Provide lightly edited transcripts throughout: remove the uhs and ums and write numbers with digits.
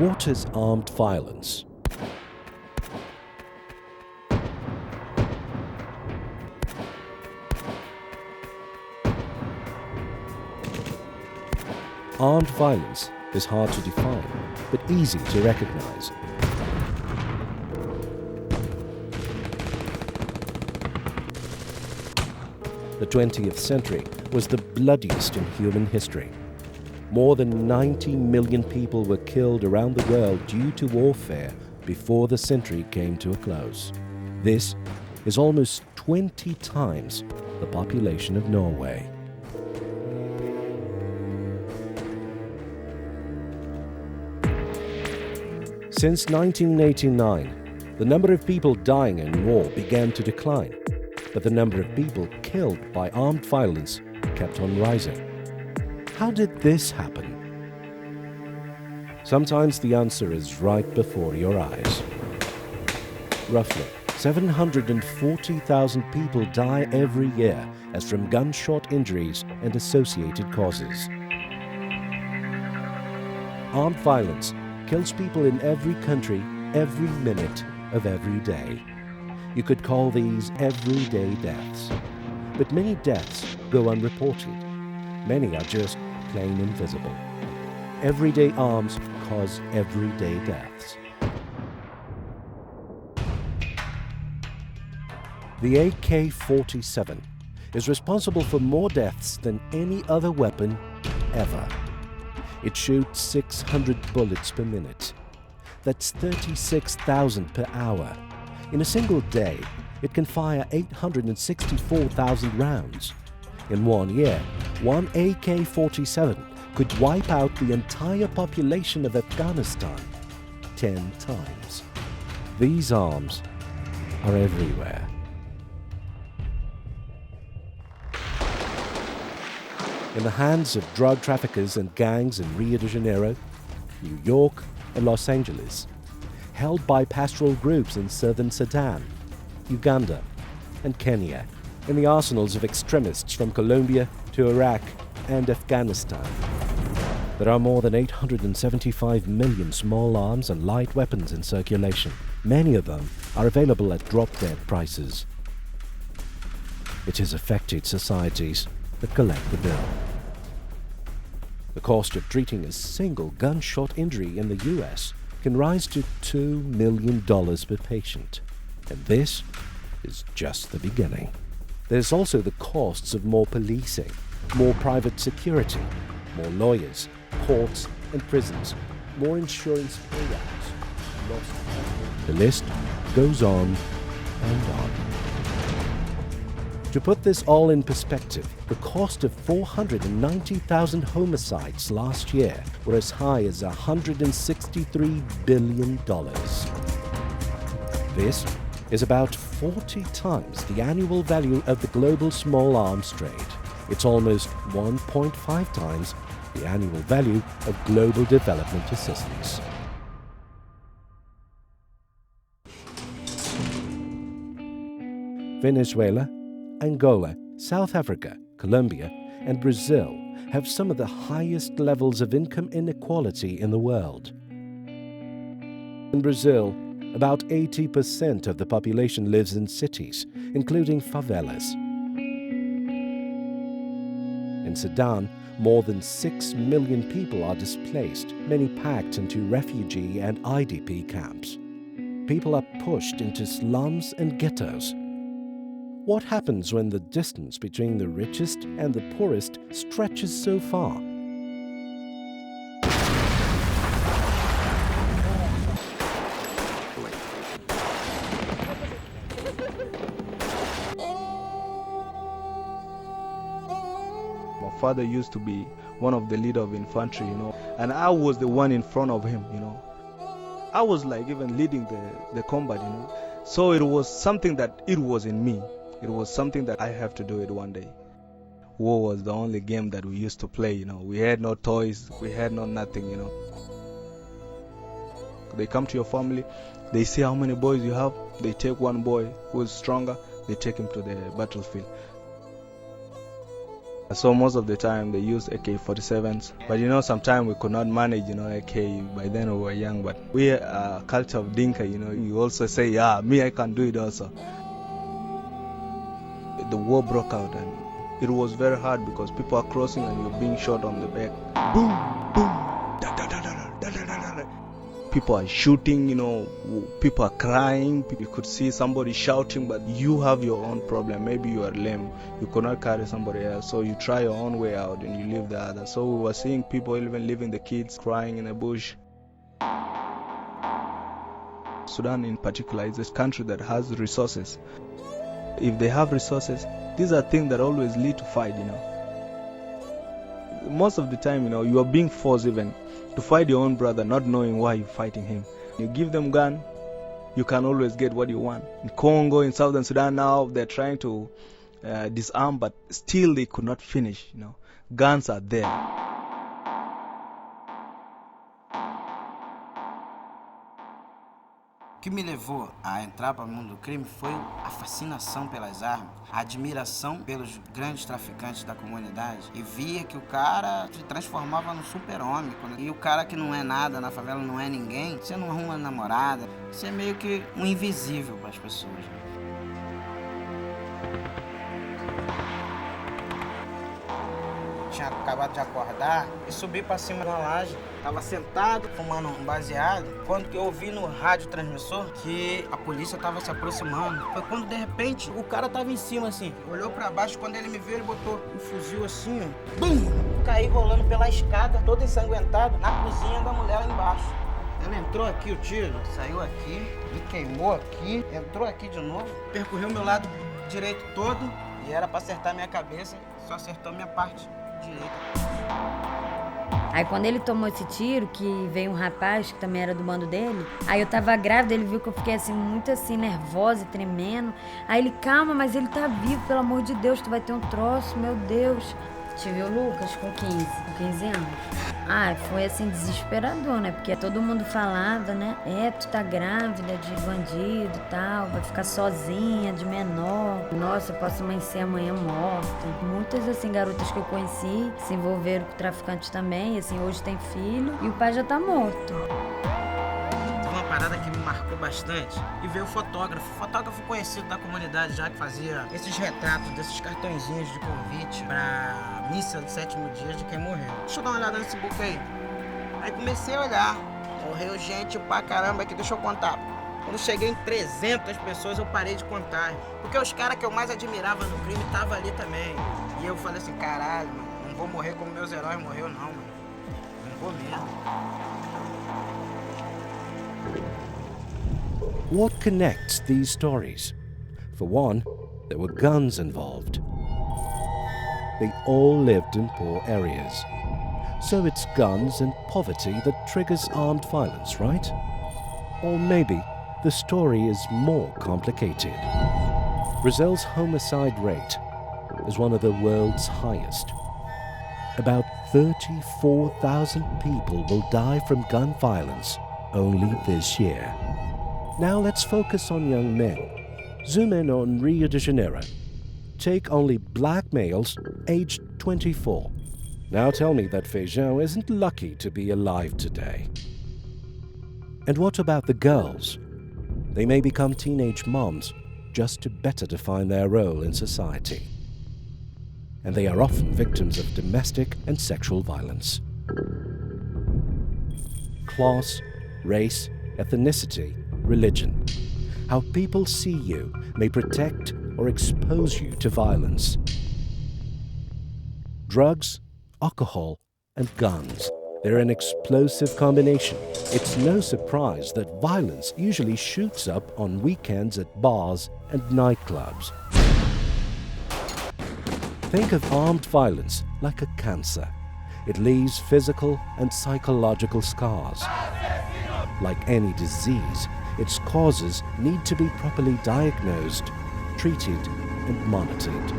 What is armed violence? Armed violence is hard to define, but easy to recognize. The 20th century was the bloodiest in human history. More than 90 million people were killed around the world due to warfare before the century came to a close. This is almost 20 times the population of Norway. Since 1989, the number of people dying in war began to decline, but the number of people killed by armed violence kept on rising. How did this happen? Sometimes the answer is right before your eyes. Roughly 740,000 people die every year as from gunshot injuries and associated causes. Armed violence kills people in every country, every minute of every day. You could call these everyday deaths. But many deaths go unreported. Many are just plain invisible. Everyday arms cause everyday deaths. The AK-47 is responsible for more deaths than any other weapon ever. It shoots 600 bullets per minute. That's 36,000 per hour. In a single day, it can fire 864,000 rounds. In 1 year, one AK-47 could wipe out the entire population of Afghanistan 10 times. These arms are everywhere. In the hands of drug traffickers and gangs in Rio de Janeiro, New York, and Los Angeles, held by pastoral groups in southern Sudan, Uganda, and Kenya, in the arsenals of extremists from Colombia to Iraq and Afghanistan. There are more than 875 million small arms and light weapons in circulation. Many of them are available at drop-dead prices. It has affected societies that collect the bill. The cost of treating a single gunshot injury in the US can rise to $2 million per patient. And this is just the beginning. There's also the costs of more policing, more private security, more lawyers, courts and prisons, more insurance payouts. The list goes on and on. To put this all in perspective, the cost of 490,000 homicides last year were as high as $163 billion. This is about 40 times the annual value of the global small arms trade. It's almost 1.5 times the annual value of global development assistance. Venezuela, Angola, South Africa, Colombia, and Brazil have some of the highest levels of income inequality in the world. In Brazil, about 80% of the population lives in cities, including favelas. In Sudan, more than 6 million people are displaced, many packed into refugee and IDP camps. People are pushed into slums and ghettos. What happens when the distance between the richest and the poorest stretches so far? My father used to be one of the leader of infantry, and I was the one in front of him, I was like even leading the combat, So it was something that it was in me. It was something that I have to do it one day. War was the only game that we used to play, We had no toys, we had no nothing, They come to your family, they see how many boys you have, they take one boy who is stronger, they take him to the battlefield. So most of the time they use AK-47s, but sometimes we could not manage, AK. By then we were young, but we are culture of Dinka, you also say, yeah, me, I can do it also. The war broke out and it was very hard because people are crossing and you're being shot on the back. Boom, boom, da da da da da da da da. People are shooting, people are crying. You could see somebody shouting, but you have your own problem. Maybe you are lame, you could not carry somebody else, so you try your own way out and you leave the other. So we were seeing people, even leaving the kids, crying in the bush. Sudan in particular is a country that has resources. If they have resources, these are things that always lead to fight, Most of the time, you are being forced even to fight your own brother, not knowing why you're fighting him. You give them gun, you can always get what you want. In Congo, in Southern Sudan now, they're trying to disarm, but still they could not finish, Guns are there. O que me levou a entrar para o mundo do crime foi a fascinação pelas armas, a admiração pelos grandes traficantes da comunidade, e via que o cara se transformava num super-homem. E o cara que não é nada na favela, não é ninguém, você não arruma namorada, você é meio que um invisível para as pessoas. Tinha acabado de acordar e subi pra cima da laje. Tava sentado, fumando um baseado, quando que eu ouvi no rádio transmissor que a polícia tava se aproximando. Foi quando, de repente, o cara tava em cima, assim. Olhou pra baixo, quando ele me viu, ele botou um fuzil assim, ó. Bum! Caí rolando pela escada, todo ensanguentado, na cozinha da mulher lá embaixo. Ela entrou aqui, o tiro, saiu aqui, me queimou aqui, entrou aqui de novo, percorreu meu lado direito todo e era pra acertar minha cabeça, só acertou minha parte direita. Aí quando ele tomou esse tiro, que veio um rapaz que também era do bando dele, aí eu tava grávida, ele viu que eu fiquei assim, muito assim, nervosa e tremendo. Aí ele, calma, mas ele tá vivo, pelo amor de Deus, tu vai ter um troço, meu Deus. Tive o Lucas com 15 anos. Ah, foi assim, desesperador, né? Porque todo mundo falava, né? Tu tá grávida de bandido e tal, vai ficar sozinha, de menor. Nossa, eu posso amanhecer amanhã morta. Muitas, assim, garotas que eu conheci se envolveram com traficantes também, assim, hoje tem filho e o pai já tá morto. Uma parada que me marcou bastante e veio o fotógrafo conhecido da comunidade já, que fazia esses retratos desses cartõezinhos de convite pra missa do 7º dia de quem morreu. Deixa eu dar uma olhada nesse book aí. Aí comecei a olhar, morreu gente pra caramba aqui, deixa eu contar. Quando cheguei em 300 pessoas eu parei de contar, porque os caras que eu mais admirava no crime estavam ali também. E eu falei assim, caralho, mano, não vou morrer como meus heróis morreu não, mano. Não vou mesmo. What connects these stories? For one, there were guns involved. They all lived in poor areas. So it's guns and poverty that triggers armed violence, right? Or maybe the story is more complicated. Brazil's homicide rate is one of the world's highest. About 34,000 people will die from gun violence only this year. Now let's focus on young men. Zoom in on Rio de Janeiro. Take only black males aged 24. Now tell me that Feijão isn't lucky to be alive today. And what about the girls? They may become teenage moms just to better define their role in society. And they are often victims of domestic and sexual violence. Class, race, ethnicity, religion. How people see you may protect or expose you to violence. Drugs, alcohol, and guns. They're an explosive combination. It's no surprise that violence usually shoots up on weekends at bars and nightclubs. Think of armed violence like a cancer. It leaves physical and psychological scars. Like any disease, its causes need to be properly diagnosed, treated, and monitored.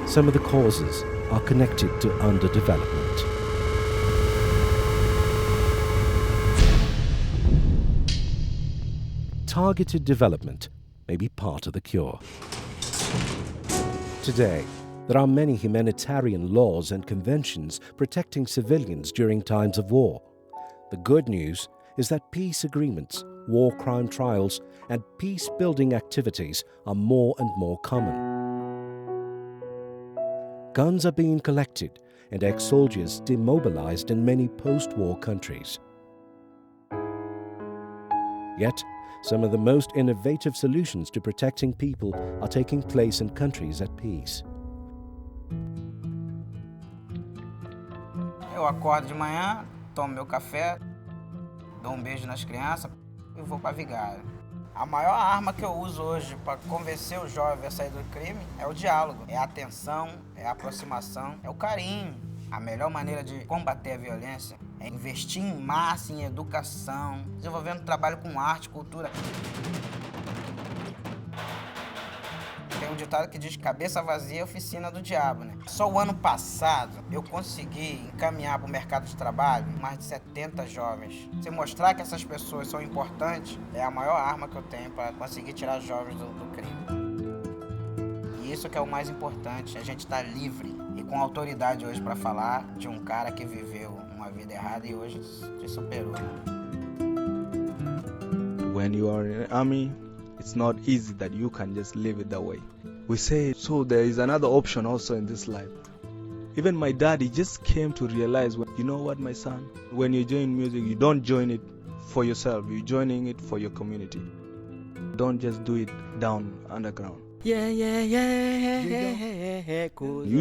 Some of the causes are connected to underdevelopment. Targeted development may be part of the cure. Today, There are many humanitarian laws and conventions protecting civilians during times of war. The good news is that peace agreements, war crime trials, and peace-building activities are more and more common. Guns are being collected and ex-soldiers demobilized in many post-war countries. Yet, some of the most innovative solutions to protecting people are taking place in countries at peace. Eu acordo de manhã, tomo meu café, dou beijo nas crianças e vou para a vigária. A maior arma que eu uso hoje para convencer o jovem a sair do crime é o diálogo. É a atenção, é a aproximação, é o carinho. A melhor maneira de combater a violência é investir em massa, em educação, desenvolvendo trabalho com arte, cultura. Tem um ditado que diz cabeça vazia é oficina do diabo, né? Só o ano passado eu consegui encaminhar para o mercado de trabalho mais de 70 jovens. Se mostrar que essas pessoas são importantes, é a maior arma que eu tenho para conseguir tirar jovens do crime. E isso que é o mais importante, a gente está livre e com autoridade hoje para falar de um cara que viveu uma vida errada e hoje se superou. When you are in the army, it's not easy that you can just live it that way. We say, so there is another option also in this life. Even my daddy just came to realize, you know what, my son? When you join music, you don't join it for yourself. You're joining it for your community. Don't just do it down underground. You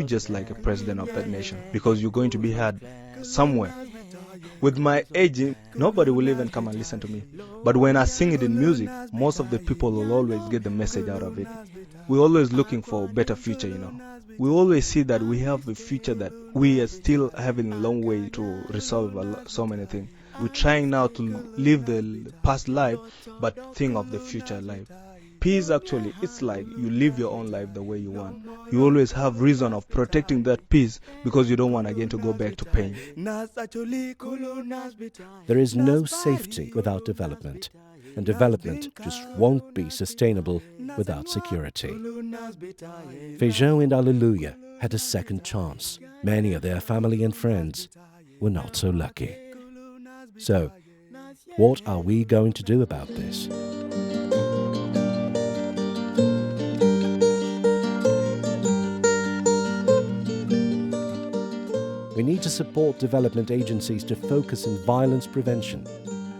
just like a president of that nation because you're going to be heard somewhere. With my age, nobody will even come and listen to me. But when I sing it in music, most of the people will always get the message out of it. We're always looking for a better future, you know. We always see that we have a future that we are still having a long way to resolve so many things. We're trying now to live the past life, but think of the future life. Peace actually, it's like you live your own life the way you want. You always have reason of protecting that peace because you don't want again to go back to pain. There is no safety without development, and development just won't be sustainable without security. Feijão and Alleluia had a second chance. Many of their family and friends were not so lucky. So, what are we going to do about this? We need to support development agencies to focus on violence prevention.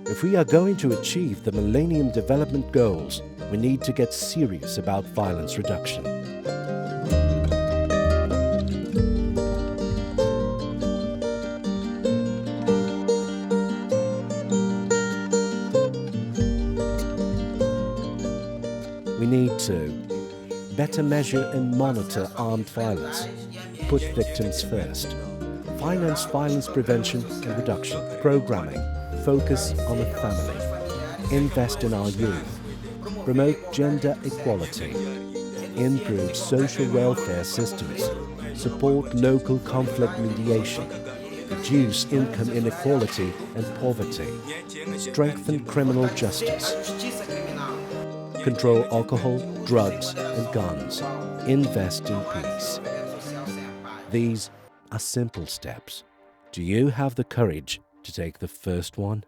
If we are going to achieve the Millennium Development Goals, we need to get serious about violence reduction. We need to better measure and monitor armed violence, put victims first, finance violence prevention and reduction, programming, focus on the family, invest in our youth, promote gender equality, improve social welfare systems, support local conflict mediation, reduce income inequality and poverty, strengthen criminal justice, control alcohol, drugs and guns, invest in peace. These are simple steps. Do you have the courage to take the first one?